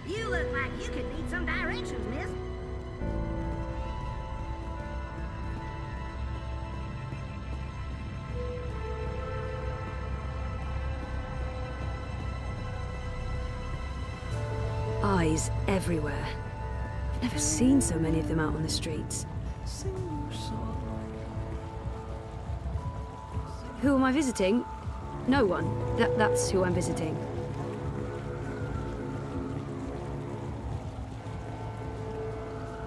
You look like you could need some directions, miss. Eyes everywhere. I've never seen so many of them out on the streets. Who am I visiting? No one. That's who I'm visiting.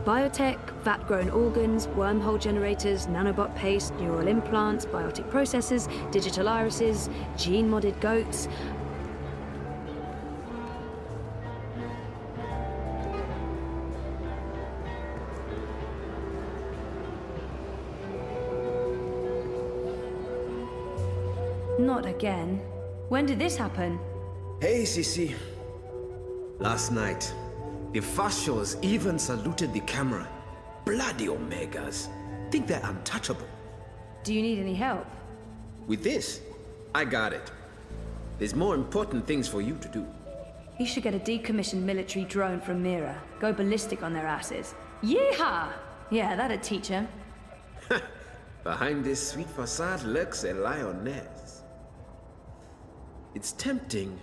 Biotech, vat-grown organs, wormhole generators, nanobot paste, neural implants, biotic processors, digital irises, gene-modded goats. Not again. When did this happen? Hey, Sisi. Last night, the Fashos even saluted the camera. Bloody Omegas. Think they're untouchable. Do you need any help? With this, I got it. There's more important things for you to do. You should get a decommissioned military drone from Mira. Go ballistic on their asses. Yeehaw! Yeah, that'd teach 'em. Behind this sweet facade lurks a lioness. It's tempting,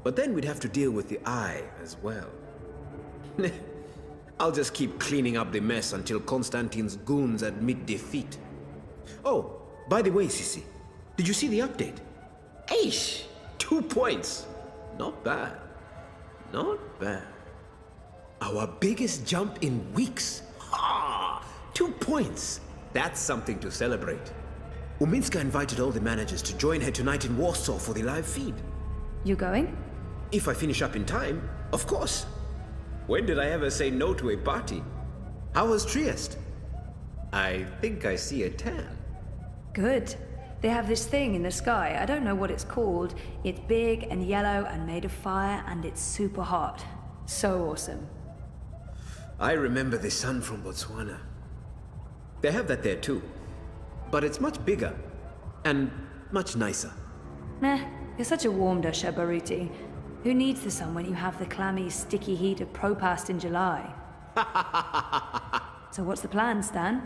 but then we'd have to deal with the eye as well. I'll just keep cleaning up the mess until Constantine's goons admit defeat. Oh, by the way, Sisi, did you see the update? Aish! 2 points! Not bad. Not bad. Our biggest jump in weeks. Ha! 2 points! That's something to celebrate. Uminska invited all the managers to join her tonight in Warsaw for the live feed. You going? If I finish up in time, of course. When did I ever say no to a party? How was Trieste? I think I see a tan. Good. They have this thing in the sky. I don't know what it's called. It's big and yellow and made of fire, and it's super hot. So awesome. I remember the sun from Botswana. They have that there too. But it's much bigger. And much nicer. Meh, you're such a warm dusher, Baruti. Who needs the sun when you have the clammy, sticky heat of Propast in July? So what's the plan, Stan?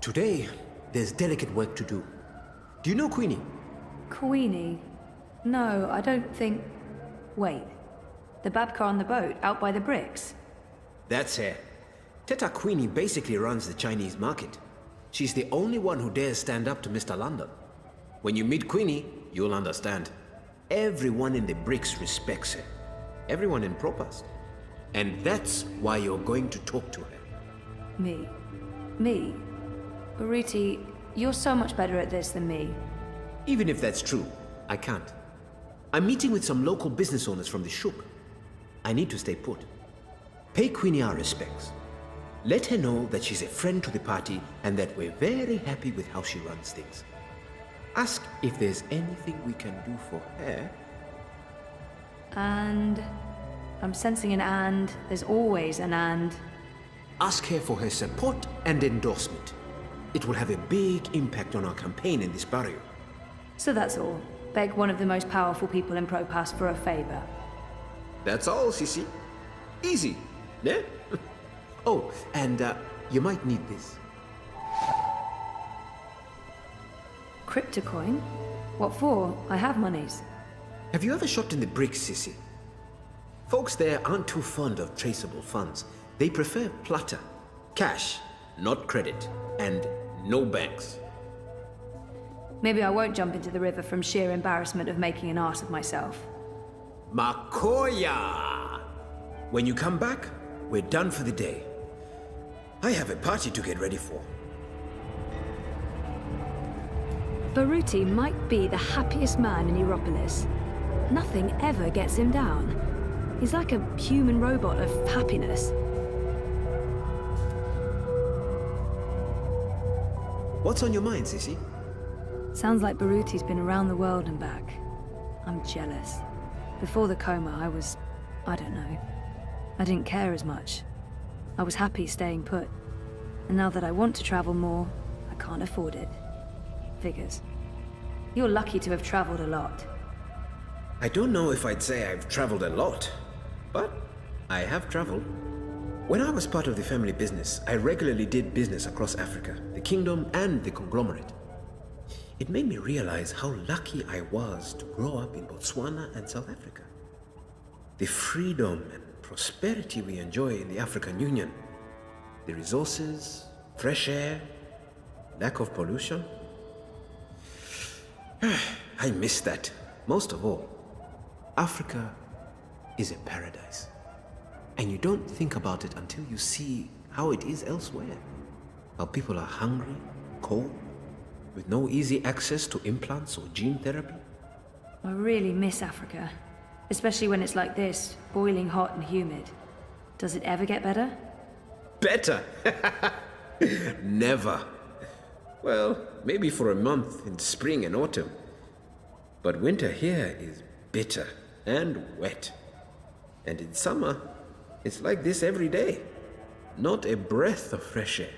Today, there's delicate work to do. Do you know Queenie? Queenie? No, I don't think... Wait. The Babka on the boat, out by the bricks? That's her. Teta Queenie basically runs the Chinese market. She's the only one who dares stand up to Mr. London. When you meet Queenie, you'll understand. Everyone in the bricks respects her. Everyone in Propast. And that's why you're going to talk to her. Me? Me? Baruti, you're so much better at this than me. Even if that's true, I can't. I'm meeting with some local business owners from the Shuk. I need to stay put. Pay Queenie our respects. Let her know that she's a friend to the party and that we're very happy with how she runs things. Ask if there's anything we can do for her. And... I'm sensing an and. There's always an and. Ask her for her support and endorsement. It will have a big impact on our campaign in this barrio. So that's all. Beg one of the most powerful people in Propast for a favor. That's all, Sisi. Easy, ne? Oh, and you might need this. Cryptocoin? What for? I have monies. Have you ever shopped in the bricks, Sisi? Folks there aren't too fond of traceable funds. They prefer plata. Cash, not credit. And no banks. Maybe I won't jump into the river from sheer embarrassment of making an ass of myself. Makoya! When you come back, we're done for the day. I have a party to get ready for. Baruti might be the happiest man in Europolis. Nothing ever gets him down. He's like a human robot of happiness. What's on your mind, Sisi? Sounds like Baruti's been around the world and back. I'm jealous. Before the coma, I don't know. I didn't care as much. I was happy staying put. And now that I want to travel more, I can't afford it. Figures. You're lucky to have traveled a lot. I don't know if I'd say I've traveled a lot, but I have traveled. When I was part of the family business, I regularly did business across Africa, the kingdom, and the conglomerate. It made me realize how lucky I was to grow up in Botswana and South Africa. The freedom and prosperity we enjoy in the African Union, the resources, fresh air, lack of pollution. I miss that. Most of all, Africa is a paradise. And you don't think about it until you see how it is elsewhere. How people are hungry, cold, with no easy access to implants or gene therapy. I really miss Africa. Especially when it's like this, boiling hot and humid. Does it ever get better? Better? Never. Well, maybe for a month in spring and autumn. But winter here is bitter and wet. And in summer, it's like this every day. Not a breath of fresh air.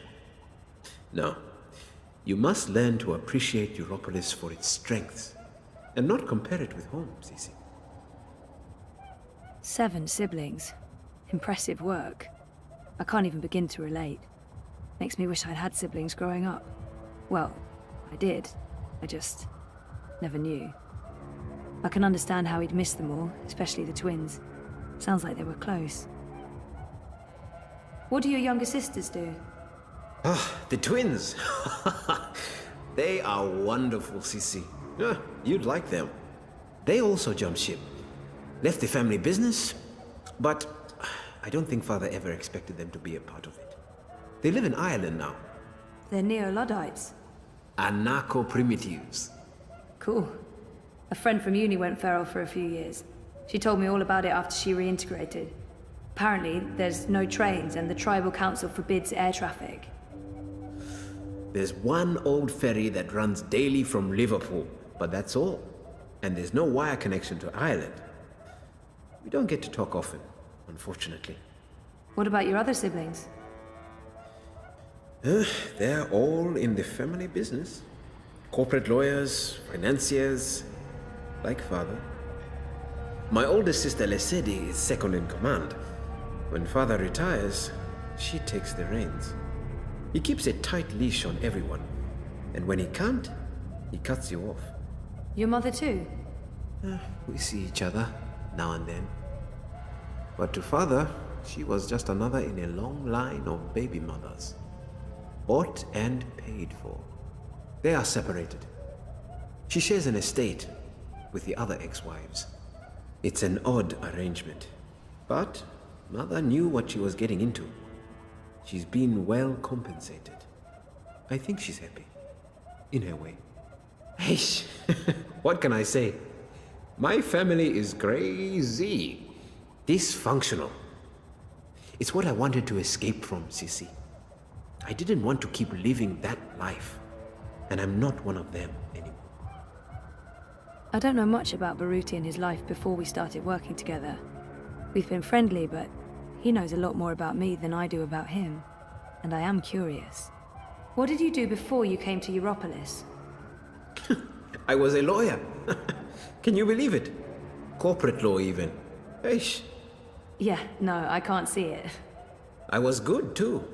No, you must learn to appreciate Europolis for its strengths and not compare it with home, Cece. 7 siblings. Impressive work. I can't even begin to relate. Makes me wish I'd had siblings growing up. Well, I did. I just never knew. I can understand how he'd miss them all, especially the twins. Sounds like they were close. What do your younger sisters do? Ah, the twins. They are wonderful, Cece. You'd like them. They also jumped ship. Left the family business, but I don't think Father ever expected them to be a part of it. They live in Ireland now. They're Neo-Luddites. Anarcho-primitives. Cool. A friend from uni went feral for a few years. She told me all about it after she reintegrated. Apparently, there's no trains and the tribal council forbids air traffic. There's one old ferry that runs daily from Liverpool, but that's all. And there's no wire connection to Ireland. We don't get to talk often, unfortunately. What about your other siblings? They're all in the family business. Corporate lawyers, financiers, like Father. My oldest sister Lesedi is second in command. When Father retires, she takes the reins. He keeps a tight leash on everyone, and when he can't, he cuts you off. Your mother too? We see each other now and then. But to Father, she was just another in a long line of baby mothers. Bought and paid for. They are separated. She shares an estate with the other ex-wives. It's an odd arrangement. But Mother knew what she was getting into. She's been well compensated. I think she's happy. In her way. Hey, what can I say? My family is crazy. Dysfunctional. It's what I wanted to escape from, Cece. I didn't want to keep living that life. And I'm not one of them anymore. I don't know much about Baruti and his life before we started working together. We've been friendly, but he knows a lot more about me than I do about him. And I am curious. What did you do before you came to Europolis? I was a lawyer. Can you believe it? Corporate law, even. Eish. Yeah, no, I can't see it. I was good, too.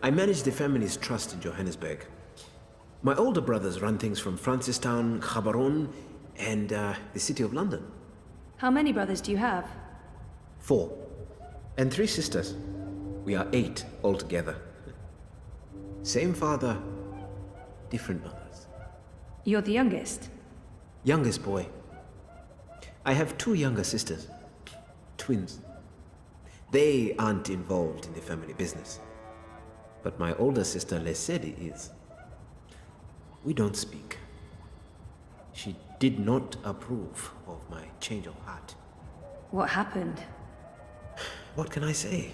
I managed the family's trust in Johannesburg. My older brothers run things from Francistown, Gaborone, and the City of London. How many brothers do you have? 4. And 3 sisters. We are 8 altogether. Same father, different mothers. You're the youngest? Youngest boy. I have 2 younger sisters. Twins. They aren't involved in the family business. But my older sister Lesedi is. We don't speak. She did not approve of my change of heart. What happened? What can I say?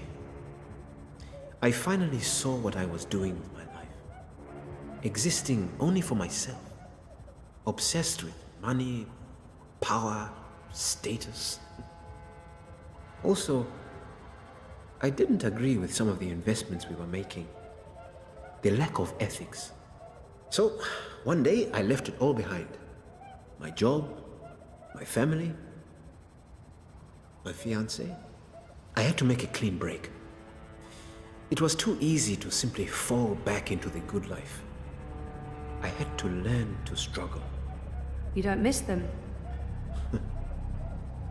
I finally saw what I was doing with my life. Existing only for myself. Obsessed with money, power, status. Also, I didn't agree with some of the investments we were making. The lack of ethics. So, one day I left it all behind. My job, my family, my fiancée. I had to make a clean break. It was too easy to simply fall back into the good life. I had to learn to struggle. You don't miss them?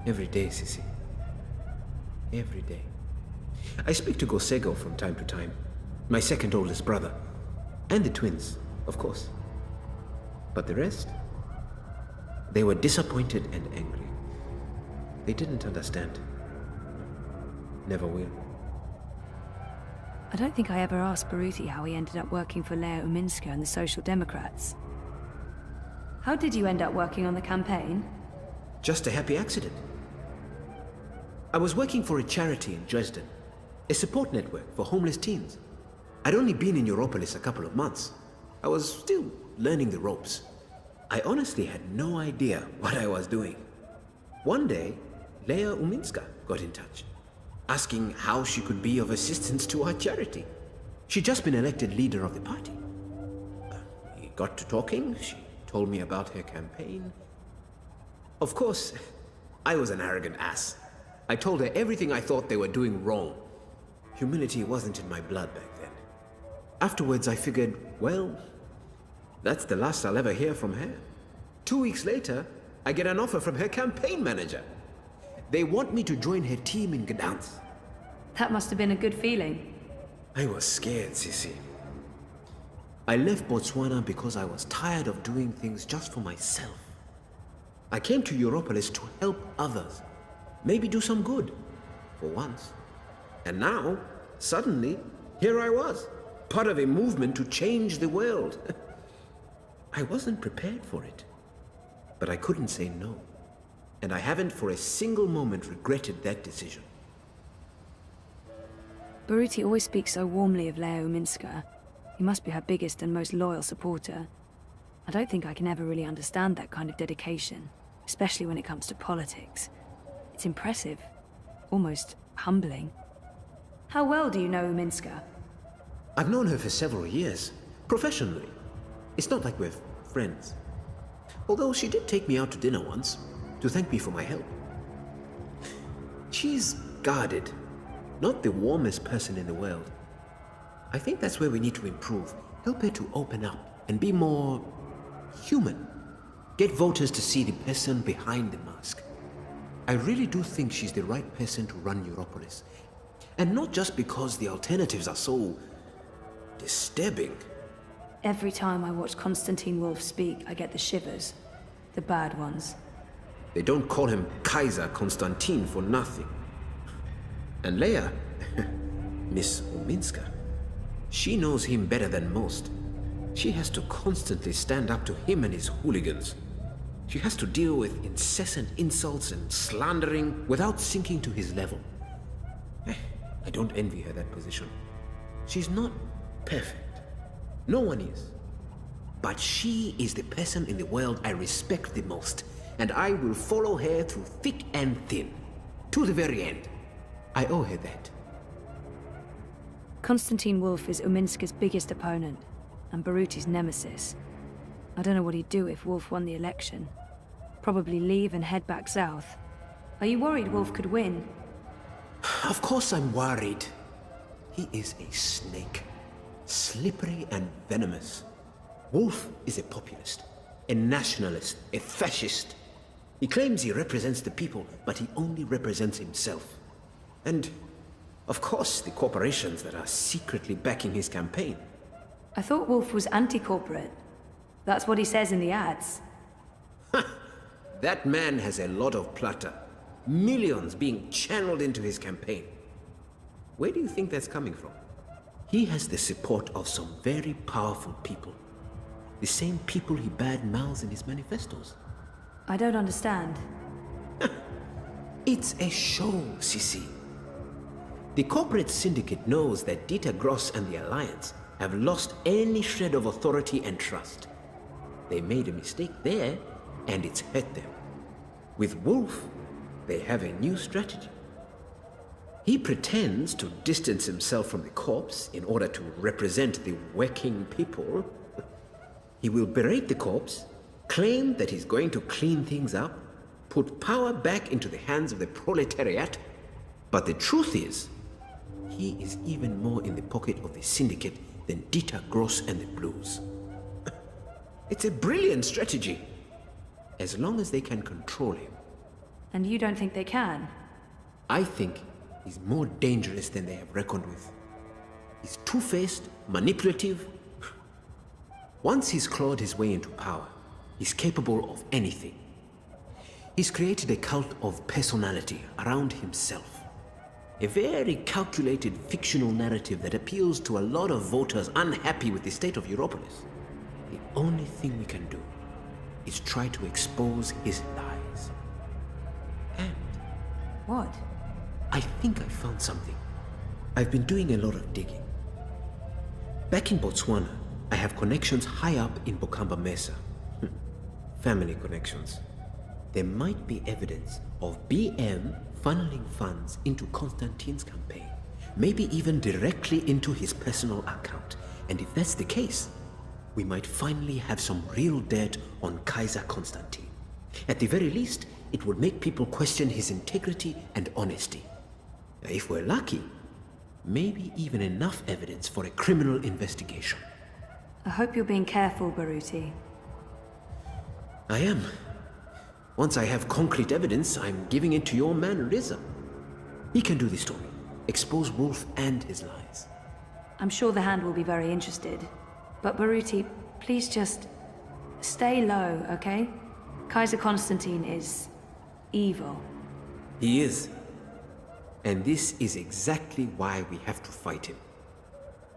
Every day, Sissy. Every day. I speak to Gosego from time to time, my second oldest brother, and the twins, of course. But the rest? They were disappointed and angry. They didn't understand. Never will. I don't think I ever asked Baruti how he ended up working for Leia Uminska and the Social Democrats. How did you end up working on the campaign? Just a happy accident. I was working for a charity in Dresden, a support network for homeless teens. I'd only been in Europolis a couple of months. I was still learning the ropes. I honestly had no idea what I was doing. One day, Leia Uminska got in touch, asking how she could be of assistance to our charity. She'd just been elected leader of the party. We got to talking. She told me about her campaign. Of course, I was an arrogant ass. I told her everything I thought they were doing wrong. Humility wasn't in my blood back then. Afterwards, I figured, well, that's the last I'll ever hear from her. 2 weeks later, I get an offer from her campaign manager. They want me to join her team in Gdansk. That must have been a good feeling. I was scared, Sissy. I left Botswana because I was tired of doing things just for myself. I came to Europolis to help others. Maybe do some good, for once. And now, suddenly, here I was, part of a movement to change the world. I wasn't prepared for it, but I couldn't say no. And I haven't for a single moment regretted that decision. Baruti always speaks so warmly of Leia Uminska. He must be her biggest and most loyal supporter. I don't think I can ever really understand that kind of dedication, especially when it comes to politics. It's impressive, almost humbling. How well do you know Uminska? I've known her for several years, professionally. It's not like we're friends. Although she did take me out to dinner once, to thank me for my help. She's guarded, not the warmest person in the world. I think that's where we need to improve. Help her to open up and be more human. Get voters to see the person behind the mask. I really do think she's the right person to run Europolis. And not just because the alternatives are so disturbing. Every time I watch Konstantin Wolf speak, I get the shivers. The bad ones. They don't call him Kaiser Konstantin for nothing. And Leia, Miss Uminska, she knows him better than most. She has to constantly stand up to him and his hooligans. She has to deal with incessant insults and slandering without sinking to his level. I don't envy her that position. She's not perfect. No one is. But she is the person in the world I respect the most, and I will follow her through thick and thin, to the very end. I owe her that. Konstantin Wolf is Uminska's biggest opponent, and Baruti's nemesis. I don't know what he'd do if Wolf won the election. Probably leave and head back south. Are you worried Wolf could win? Of course I'm worried. He is a snake. Slippery and venomous. Wolf is a populist, a nationalist, a fascist. He claims he represents the people, but he only represents himself. And, of course, the corporations that are secretly backing his campaign. I thought Wolf was anti-corporate. That's what he says in the ads. That man has a lot of plata. Millions being channeled into his campaign. Where do you think that's coming from? He has the support of some very powerful people. The same people he bad-mouths in his manifestos. I don't understand. It's a show, Sissy. The corporate syndicate knows that Dieter Gross and the Alliance have lost any shred of authority and trust. They made a mistake there, and it's hurt them. With Wolf, they have a new strategy. He pretends to distance himself from the corps in order to represent the working people. He will berate the corps, claim that he's going to clean things up, put power back into the hands of the proletariat, But the truth is, he is even more in the pocket of the Syndicate than Dieter Gross and the Blues. It's a brilliant strategy, as long as they can control him. And you don't think they can? I think he's more dangerous than they have reckoned with. He's two-faced, manipulative. Once he's clawed his way into power, he's capable of anything. He's created a cult of personality around himself. A very calculated fictional narrative that appeals to a lot of voters unhappy with the state of Europolis. The only thing we can do is try to expose his lies. And What? I think I found something. I've been doing a lot of digging. Back in Botswana, I have connections high up in Bokamba Mesa. Family connections. There might be evidence of BM funneling funds into Constantine's campaign, maybe even directly into his personal account. And if that's the case, we might finally have some real dirt on Kaiser Constantine. At the very least, it would make people question his integrity and honesty. If we're lucky, maybe even enough evidence for a criminal investigation. I hope you're being careful, Baruti. I am. Once I have concrete evidence, I'm giving it to your man, Riza. He can do the story, expose Wolf and his lies. I'm sure the Hand will be very interested. But Baruti, please just stay low, okay? Kaiser Constantine is evil. He is. And this is exactly why we have to fight him.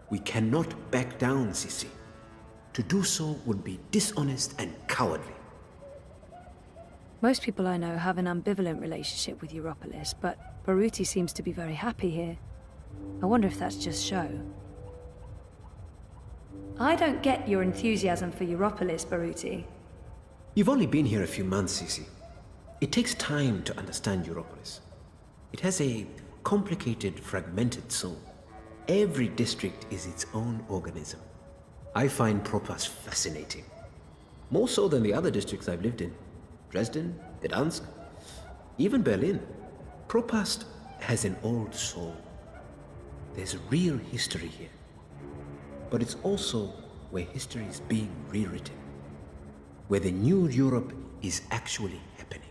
We cannot back down, Sissi. To do so would be dishonest and cowardly. Most people I know have an ambivalent relationship with Europolis, but Baruti seems to be very happy here. I wonder if that's just show. I don't get your enthusiasm for Europolis, Baruti. You've only been here a few months, Sissi. It takes time to understand Europolis. It has a complicated, fragmented soul. Every district is its own organism. I find Propast fascinating. More so than the other districts I've lived in. Dresden, Gdansk, even Berlin. Propast has an old soul. There's real history here. But it's also where history is being rewritten. Where the new Europe is actually happening.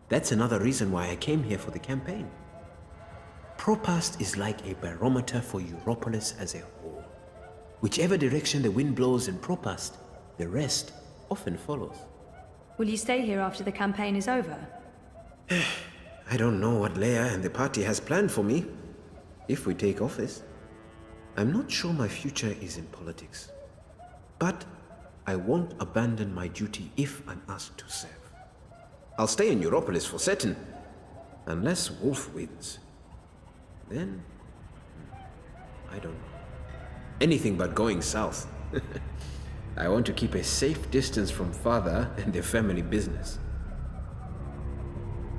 That's another reason why I came here for the campaign. Propast is like a barometer for Europolis as a whole. Whichever direction the wind blows in Propast, the rest often follows. Will you stay here after the campaign is over? I don't know what Leia and the party has planned for me, if we take office. I'm not sure my future is in politics. But I won't abandon my duty if I'm asked to serve. I'll stay in Europolis for certain, unless Wolf wins. Then, I don't know. Anything but going south. I want to keep a safe distance from father and their family business.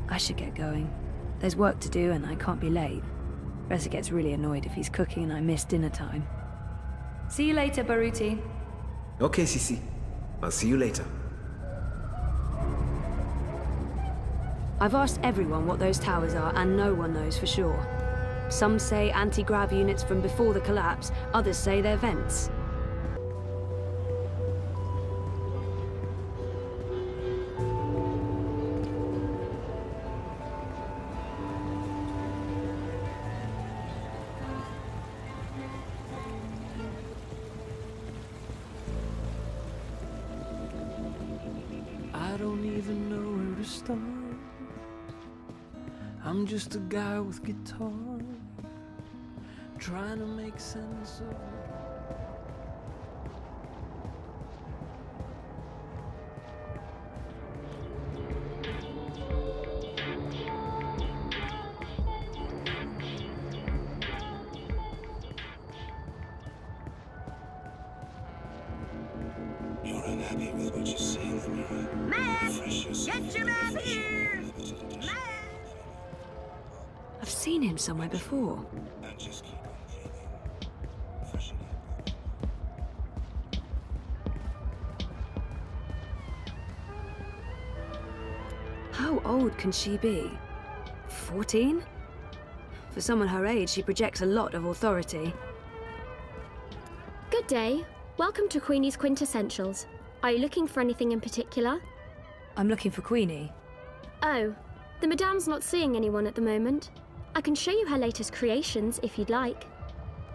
I should get going. There's work to do and I can't be late. Reza gets really annoyed if he's cooking and I miss dinner time. See you later, Baruti. Okay, Sissi. I'll see you later. I've asked everyone what those towers are and no one knows for sure. Some say anti-grav units from before the collapse, others say they're vents. I don't even know where to start. I'm just a guy with guitar, trying to make sense of it. You're unhappy with what you see in the mirror. Man, Refresh yourself. get your man Refresh here. your- Man. I've seen him somewhere before. And just keep on breathing. Freshen up. How old can she be? 14? For someone her age, she projects a lot of authority. Good day. Welcome to Queenie's Quintessentials. Are you looking for anything in particular? I'm looking for Queenie. Oh, the Madame's not seeing anyone at the moment. I can show you her latest creations if you'd like.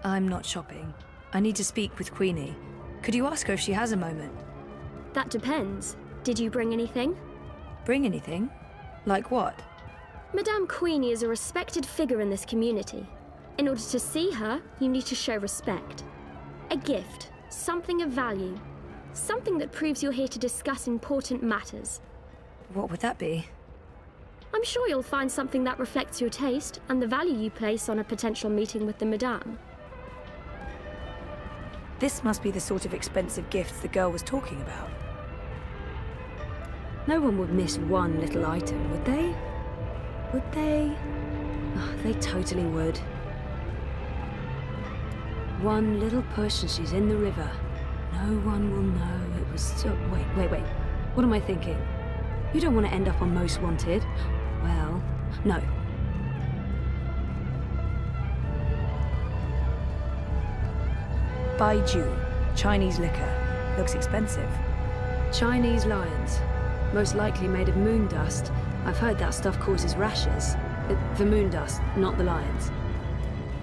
I'm not shopping. I need to speak with Queenie. Could you ask her if she has a moment? That depends. Did you bring anything? Bring anything? Like what? Madame Queenie is a respected figure in this community. In order to see her, you need to show respect. A gift, something of value. Something that proves you're here to discuss important matters. What would that be? I'm sure you'll find something that reflects your taste and the value you place on a potential meeting with the Madame. This must be the sort of expensive gifts the girl was talking about. No one would miss one little item, would they? Would they? Oh, they totally would. One little push and she's in the river. No one will know it was so... Wait. What am I thinking? You don't want to end up on Most Wanted. Well, no. Baiju, Chinese liquor. Looks expensive. Chinese lions. Most likely made of moon dust. I've heard that stuff causes rashes. The moon dust, not the lions.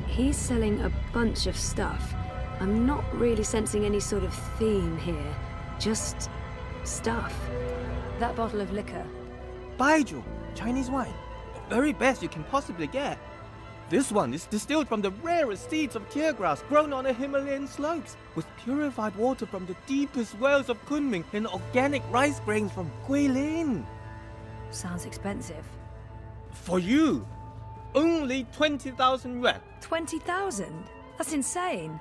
He's selling a bunch of stuff. I'm not really sensing any sort of theme here. Just stuff. That bottle of liquor. Baiju, Chinese wine. The very best you can possibly get. This one is distilled from the rarest seeds of tear grass grown on the Himalayan slopes, with purified water from the deepest wells of Kunming and organic rice grains from Guilin. Sounds expensive. For you, only 20,000 yuan. 20,000? That's insane.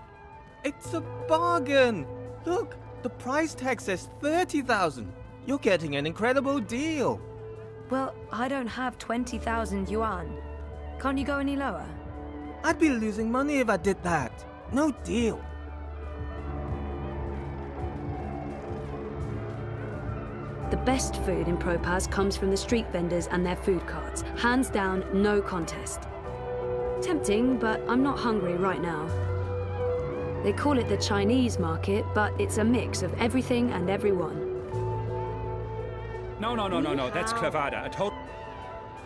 It's a bargain. Look, the price tag says 30,000. You're getting an incredible deal. Well, I don't have 20,000 yuan. Can't you go any lower? I'd be losing money if I did that. No deal. The best food in Propaz comes from the street vendors and their food carts. Hands down, no contest. Tempting, but I'm not hungry right now. They call it the Chinese market, but it's a mix of everything and everyone. No, that's clavada. A total.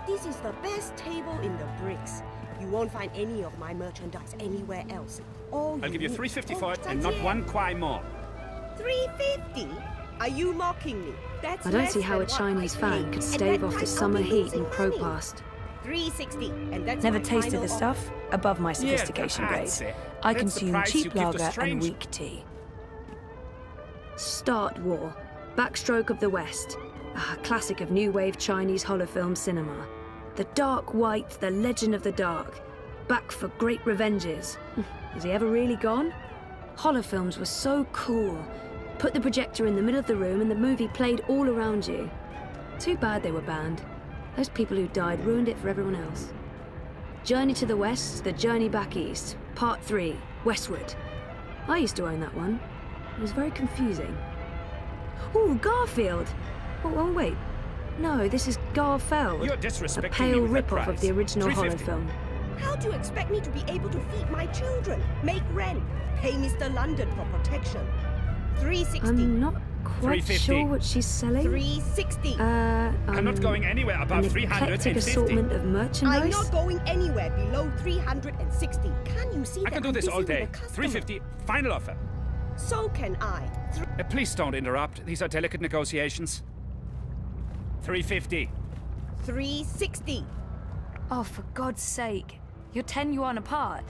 This is the best table in the bricks. You won't find any of my merchandise anywhere else. All I'll give you need- 350 for it Oh, and not that's it. one kwai more. 350? Are you mocking me? That's I don't less see how than a what Chinese I fan paid. could And stave that off the might summer only heat in losing money. Propast. 360, and that's Never my tasted final this offer. stuff? Above my sophistication grade. grazie. I That's the consume price you cheap give to lager and strange- weak tea. Start War. Backstroke of the West. A classic of new wave Chinese holofilm cinema. The Dark White, the Legend of the Dark. Back for great revenges. Is he ever really gone? Holofilms were so cool. Put the projector in the middle of the room and the movie played all around you. Too bad they were banned. Those people who died ruined it for everyone else. Journey to the West, The Journey Back East. Part 3, Westward. I used to own that one. It was very confusing. Ooh, Garfield! Oh, wait. No, this is Garfeld. You're A disrespecting me pale with that rip-off of price. the original horror 350. film. How do you expect me to be able to feed my children, make rent, pay Mr. London for protection? 360. I'm not quite 350. sure what she's selling. 360. I'm not going anywhere above an eclectic 350. assortment of merchandise. I'm not going anywhere below 360. Can you see I that can do I'm this busy all with day. a customer? 350, final offer. So can I. Please don't interrupt. These are delicate negotiations. 350. 360. Oh, for God's sake. You're 10 yuan apart.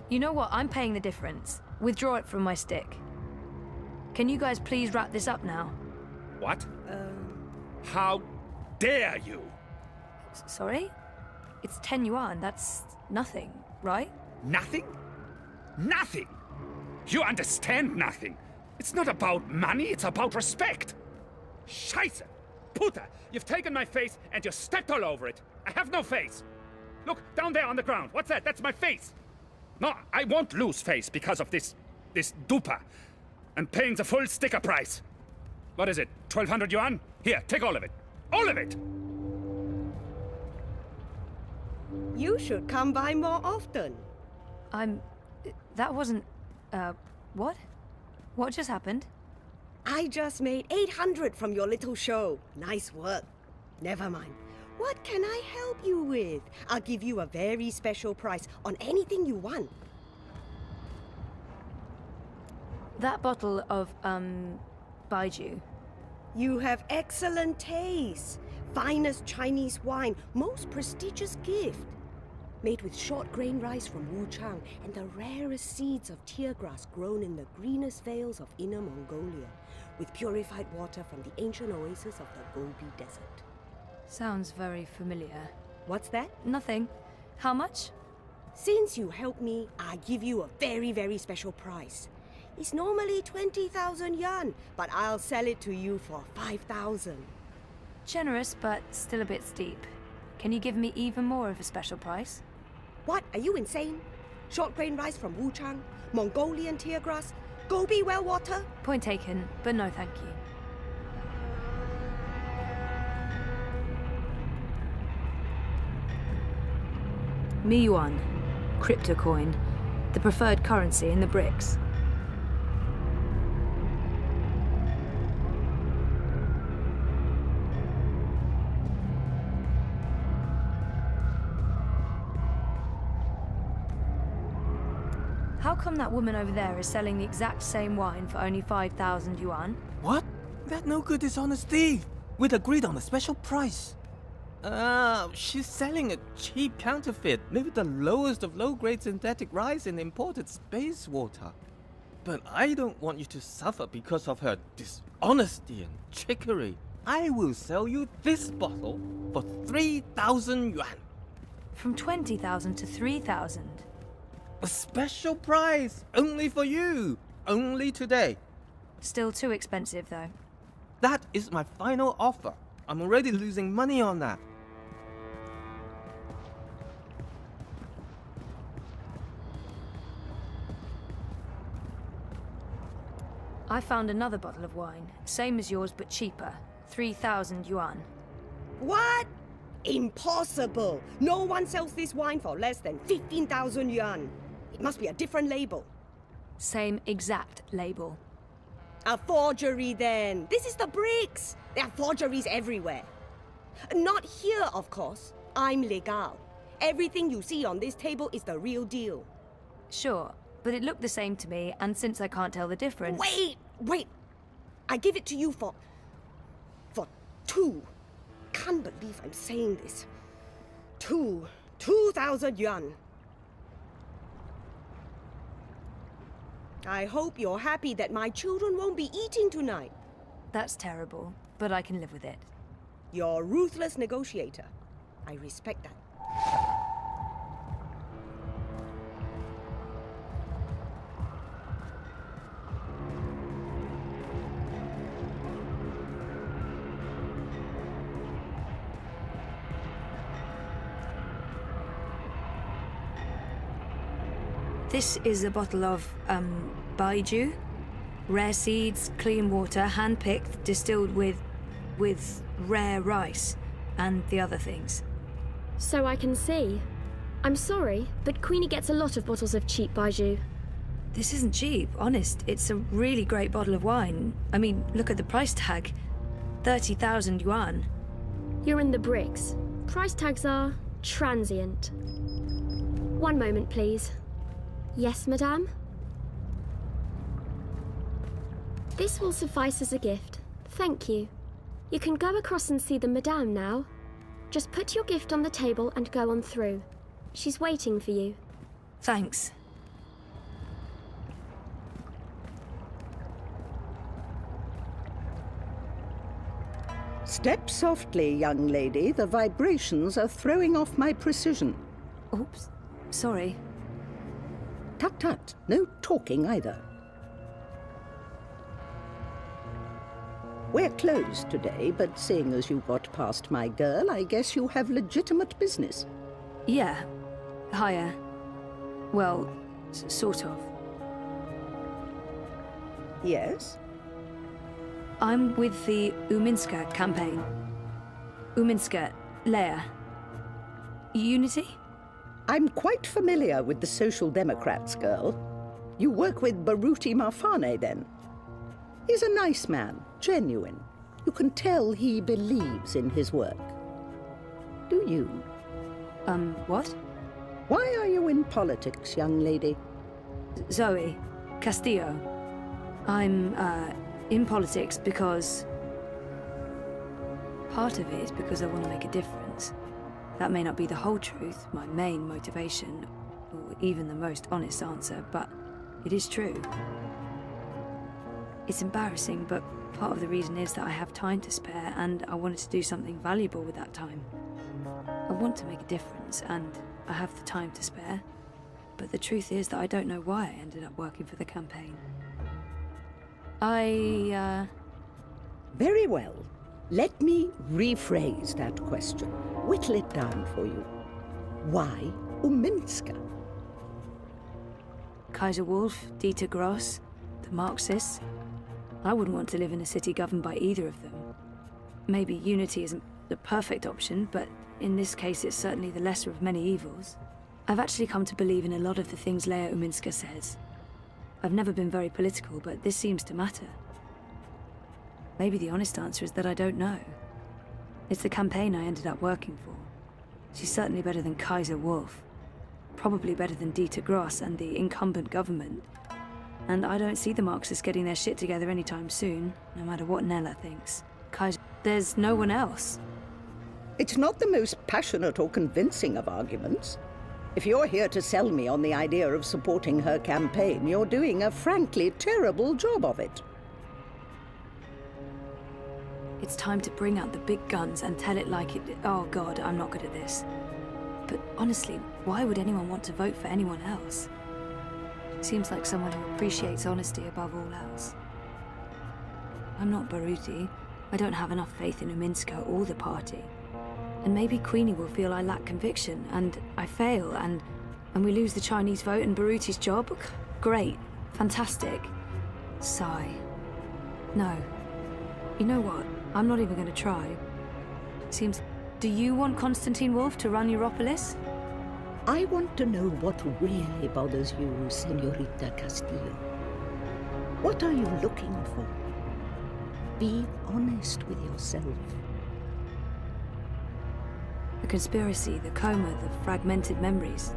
You know what? I'm paying the difference. Withdraw it from my stick. Can you guys please wrap this up now? What? How dare you? Sorry? It's 10 yuan. That's nothing, right? Nothing? Nothing! You understand nothing. It's not about money, it's about respect. Scheiße! Puta! You've taken my face and you stepped all over it. I have no face. Look, down there on the ground. What's that? That's my face. No, I won't lose face because of this dupa. And paying the full sticker price. What is it? 1,200 yuan? Here, take all of it. All of it! You should come by more often. That wasn't... what? What just happened? I just made 800 from your little show. Nice work. Never mind. What can I help you with? I'll give you a very special price on anything you want. That bottle of, Baijiu. You have excellent taste. Finest Chinese wine, most prestigious gift. Made with short grain rice from Wuchang and the rarest seeds of tear grass grown in the greenest vales of Inner Mongolia, with purified water from the ancient oasis of the Gobi Desert. Sounds very familiar. What's that? Nothing. How much? Since you helped me, I give you a very, very special price. It's normally 20,000 yuan, but I'll sell it to you for 5,000. Generous, but still a bit steep. Can you give me even more of a special price? What? Are you insane? Short grain rice from Wuchang, Mongolian tear grass, Gobi well water? Point taken, but no thank you. Miyuan, crypto coin, the preferred currency in the BRICS. How come that woman over there is selling the exact same wine for only 5,000 yuan? What? That no good dishonest thief! We'd agreed on a special price. She's selling a cheap counterfeit made with the lowest of low-grade synthetic rice and imported space water. But I don't want you to suffer because of her dishonesty and trickery. I will sell you this bottle for 3,000 yuan. From 20,000 to 3,000. A special price, only for you, only today. Still too expensive, though. That is my final offer. I'm already losing money on that. I found another bottle of wine, same as yours but cheaper, 3,000 yuan. What? Impossible! No one sells this wine for less than 15,000 yuan. It must be a different label. Same exact label. A forgery then. This is the BRICS. There are forgeries everywhere. Not here, of course. I'm legal. Everything you see on this table is the real deal. Sure, but it looked the same to me, and since I can't tell the difference... Wait! I give it to you for 2. Can't believe I'm saying this. 2,000 yuan. I hope you're happy that my children won't be eating tonight. That's terrible, but I can live with it. You're a ruthless negotiator. I respect that. This is a bottle of, Baijiu. Rare seeds, clean water, hand-picked, distilled with rare rice, and the other things. So I can see. I'm sorry, but Queenie gets a lot of bottles of cheap Baijiu. This isn't cheap, honest. It's a really great bottle of wine. I mean, look at the price tag. 30,000 yuan. You're in the BRICS. Price tags are transient. One moment, please. Yes, madame? This will suffice as a gift. Thank you. You can go across and see the madame now. Just put your gift on the table and go on through. She's waiting for you. Thanks. Step softly, young lady. The vibrations are throwing off my precision. Oops. Sorry. Tut tut. No talking either. We're closed today, but seeing as you got past my girl, I guess you have legitimate business. Yeah. Hiya. Well, sort of. Yes? I'm with the Uminska campaign. Uminska, Leia. Unity? I'm quite familiar with the Social Democrats, girl. You work with Baruti Marfane, then? He's a nice man, genuine. You can tell he believes in his work. Do you? What? Why are you in politics, young lady? Zoe Castillo. I'm, in politics because... Part of it is because I want to make a difference. That may not be the whole truth, my main motivation, or even the most honest answer, but it is true. It's embarrassing, but part of the reason is that I have time to spare, and I wanted to do something valuable with that time. I want to make a difference, and I have the time to spare. But the truth is that I don't know why I ended up working for the campaign. Very well. Let me rephrase that question. Whittle it down for you. Why Uminska? Kaiser Wolf, Dieter Gross, the Marxists. I wouldn't want to live in a city governed by either of them. Maybe unity isn't the perfect option, but in this case it's certainly the lesser of many evils. I've actually come to believe in a lot of the things Leia Uminska says. I've never been very political, but this seems to matter. Maybe the honest answer is that I don't know. It's the campaign I ended up working for. She's certainly better than Kaiser Wolf. Probably better than Dieter Gross and the incumbent government. And I don't see the Marxists getting their shit together anytime soon, no matter what Nella thinks. Kaiser... There's no one else. It's not the most passionate or convincing of arguments. If you're here to sell me on the idea of supporting her campaign, you're doing a frankly terrible job of it. It's time to bring out the big guns and tell it like it... Oh God, I'm not good at this. But honestly, why would anyone want to vote for anyone else? Seems like someone who appreciates honesty above all else. I'm not Baruti. I don't have enough faith in Uminska or the party. And maybe Queenie will feel I lack conviction, and I fail, and we lose the Chinese vote and Baruti's job. Great. Fantastic. Sigh. No. You know what? I'm not even going to try. Seems... Do you want Constantine Wolf to run Europolis? I want to know what really bothers you, Senorita Castillo. What are you looking for? Be honest with yourself. The conspiracy, the coma, the fragmented memories.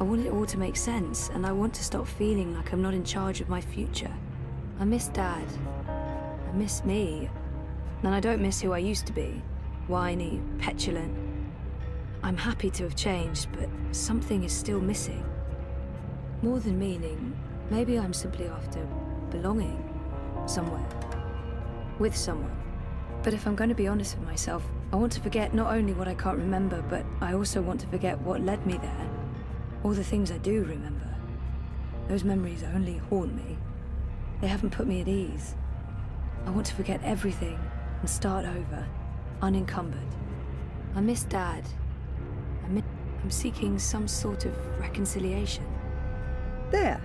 I want it all to make sense, and I want to stop feeling like I'm not in charge of my future. I miss Dad. I miss me. And I don't miss who I used to be. Whiny, petulant. I'm happy to have changed, but something is still missing. More than meaning, maybe I'm simply after belonging somewhere. With someone. But if I'm going to be honest with myself, I want to forget not only what I can't remember, but I also want to forget what led me there. All the things I do remember. Those memories only haunt me. They haven't put me at ease. I want to forget everything and start over, unencumbered. I miss Dad. I'm seeking some sort of reconciliation. There.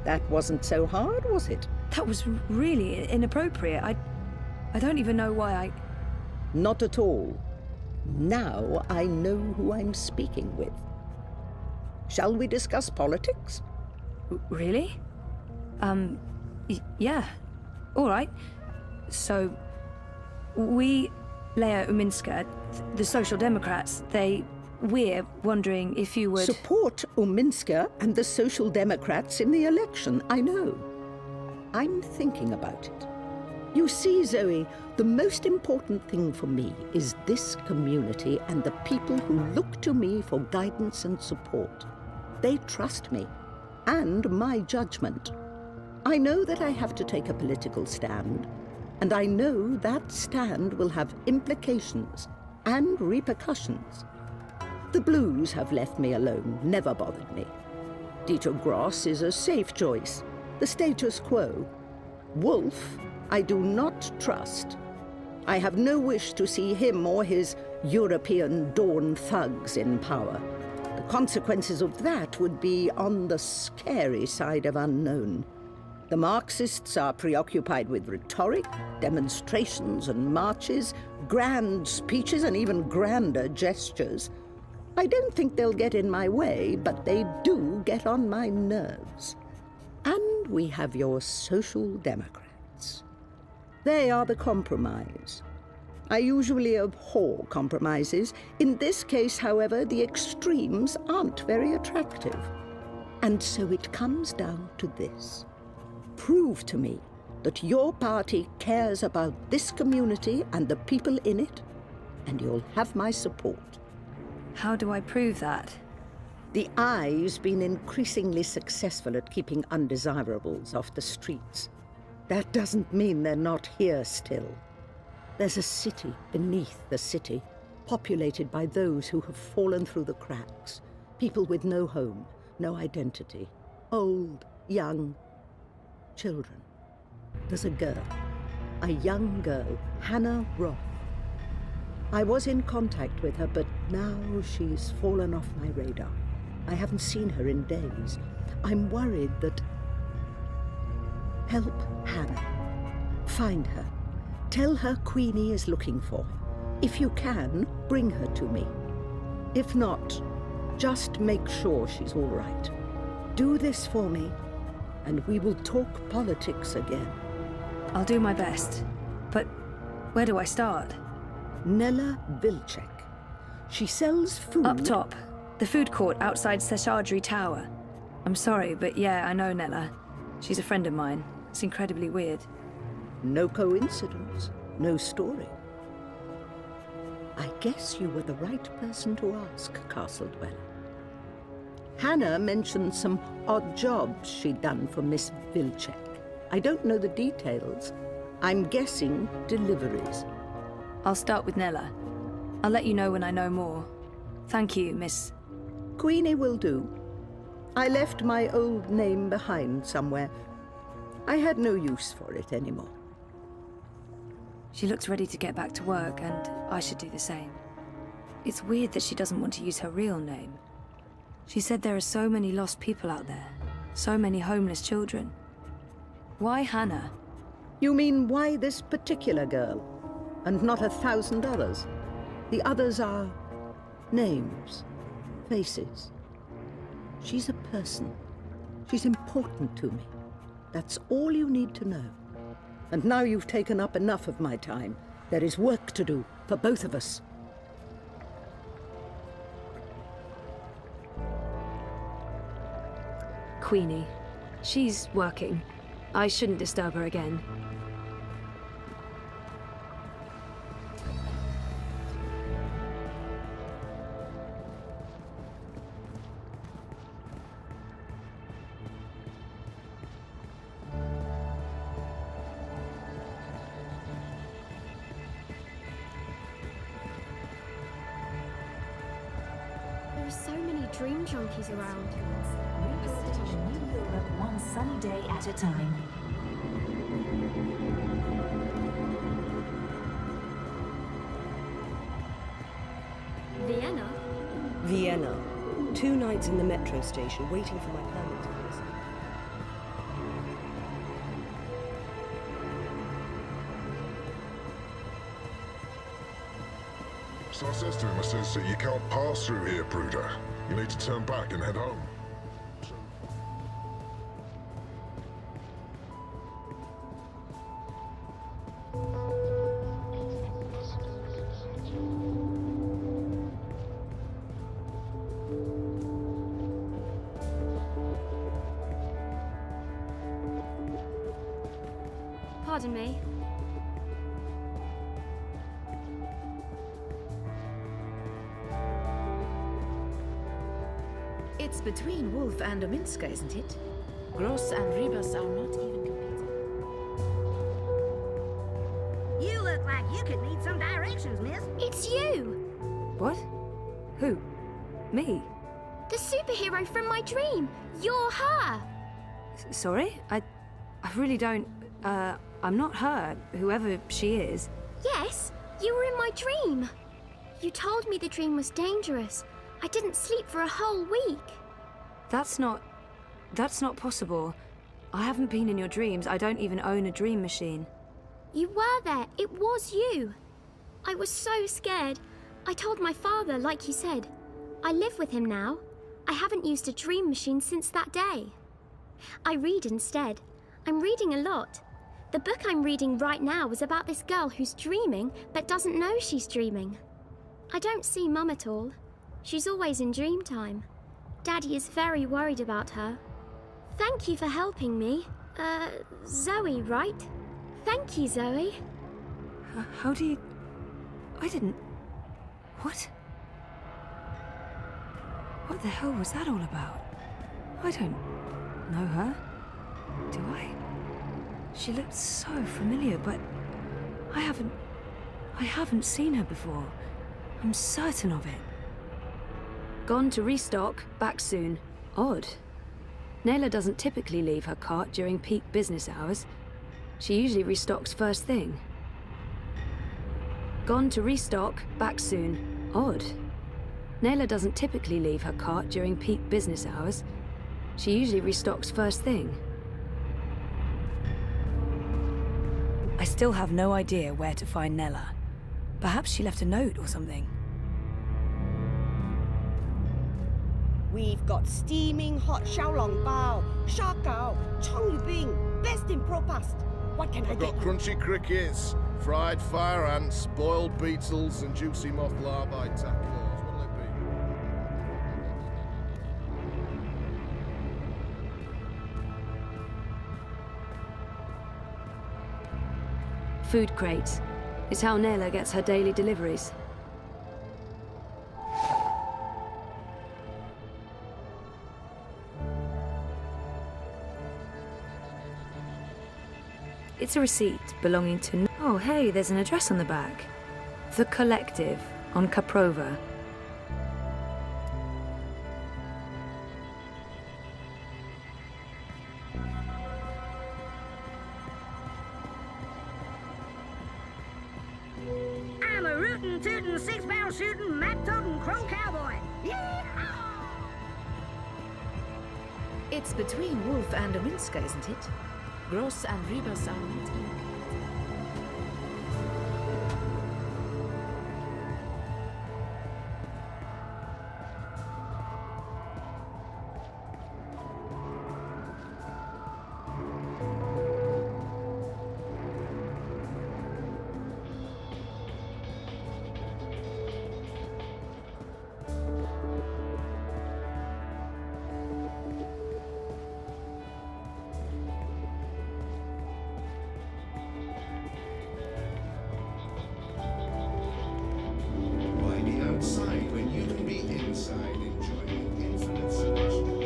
That wasn't so hard, was it? That was really inappropriate. I don't even know why I... Not at all. Now I know who I'm speaking with. Shall we discuss politics? Really? Yeah. All right. So, we, Leia Uminska, the Social Democrats, we're wondering if you would... Support Uminska and the Social Democrats in the election, I know. I'm thinking about it. You see, Zoe, the most important thing for me is this community and the people who look to me for guidance and support. They trust me, and my judgment. I know that I have to take a political stand, and I know that stand will have implications and repercussions. The Blues have left me alone, never bothered me. Dieter Gross is a safe choice, the status quo. Wolf, I do not trust. I have no wish to see him or his European Dawn thugs in power. The consequences of that would be on the scary side of unknown. The Marxists are preoccupied with rhetoric, demonstrations and marches, grand speeches and even grander gestures. I don't think they'll get in my way, but they do get on my nerves. And we have your Social Democrats. They are the compromise. I usually abhor compromises. In this case, however, the extremes aren't very attractive. And so it comes down to this. Prove to me that your party cares about this community and the people in it, and you'll have my support. How do I prove that? The Eye's been increasingly successful at keeping undesirables off the streets. That doesn't mean they're not here still. There's a city beneath the city, populated by those who have fallen through the cracks. People with no home, no identity. Old, young, children. There's a girl, a young girl, Hannah Roth. I was in contact with her, but now she's fallen off my radar. I haven't seen her in days. I'm worried that... Help Hannah. Find her. Tell her Queenie is looking for her. If you can, bring her to me. If not, just make sure she's all right. Do this for me, and we will talk politics again. I'll do my best. But where do I start? Nella Vilcek. She sells food... Up top. The food court outside Seshadri Tower. I'm sorry, but yeah, I know Nella. She's a friend of mine. It's incredibly weird. No coincidence. No story. I guess you were the right person to ask, Castle Dweller. Hannah mentioned some odd jobs she'd done for Miss Vilcek. I don't know the details. I'm guessing deliveries. I'll start with Nella. I'll let you know when I know more. Thank you, Miss... Queenie will do. I left my old name behind somewhere. I had no use for it anymore. She looks ready to get back to work, and I should do the same. It's weird that she doesn't want to use her real name. She said there are so many lost people out there, so many homeless children. Why Hannah? You mean why this particular girl, and not 1,000 others? The others are names, faces. She's a person. She's important to me. That's all you need to know. And now you've taken up enough of my time. There is work to do for both of us. Queenie. She's working. I shouldn't disturb her again. There are so many dream junkies around. Revisiting New Europe one sunny day at a time. Vienna? Vienna. 2 nights in the metro station, waiting for my permit to pass. So I says to him, I says, you can't pass through here, Bruder. You need to turn back and head home. Pardon me. It's between Wolf and Ominska, isn't it? Gross and Ribas are not even competing. You look like you could need some directions, miss. It's you! What? Who? Me? The superhero from my dream! You're her! Sorry? I really don't... I'm not her, whoever she is. Yes, you were in my dream. You told me the dream was dangerous. I didn't sleep for a whole week. That's not possible. I haven't been in your dreams. I don't even own a dream machine. You were there. It was you. I was so scared. I told my father, like you said. I live with him now. I haven't used a dream machine since that day. I read instead. I'm reading a lot. The book I'm reading right now is about this girl who's dreaming but doesn't know she's dreaming. I don't see Mum at all. She's always in dream time. Daddy is very worried about her. Thank you for helping me. Zoe, right? Thank you, Zoe. How do you... I didn't... What? What the hell was that all about? I don't know her. Do I? She looked so familiar, but I haven't seen her before. I'm certain of it. Gone to restock, back soon. Odd. Nayla doesn't typically leave her cart during peak business hours. She usually restocks first thing. Gone to restock, back soon. Odd. Nayla doesn't typically leave her cart during peak business hours. She usually restocks first thing. I still have no idea where to find Nella. Perhaps she left a note or something. We've got steaming hot xiaolong bao, sha gao, chong yu bing, best in Propast. What can I I've get? got crunchy crickets, fried fire ants, boiled beetles, and juicy moth larvae tacos. What'll it be? Food crates. It's how Nayla gets her daily deliveries. It's a receipt belonging to... Oh, hey, there's an address on the back. The Collective on Caprova. I'm a rootin', tootin', six-barrel shootin', map-totin' crow cowboy. Yeehaw! It's between Wolf and Ominska, isn't it? Gross and Rebus are not even. Why be outside when you can be inside enjoying infinite selection?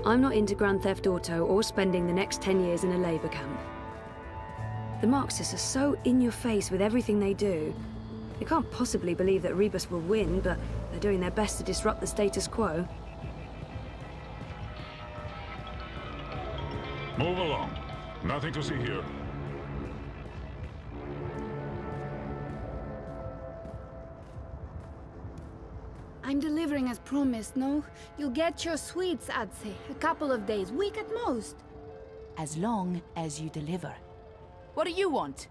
I'm not into Grand Theft Auto or spending the next 10 years in a labor camp. The Marxists are so in your face with everything they do. They can't possibly believe that Rebus will win, but they're doing their best to disrupt the status quo. Move along. Nothing to see here. I'm delivering as promised, no? You'll get your sweets, I'd say. A couple of days, week at most. As long as you deliver. What do you want?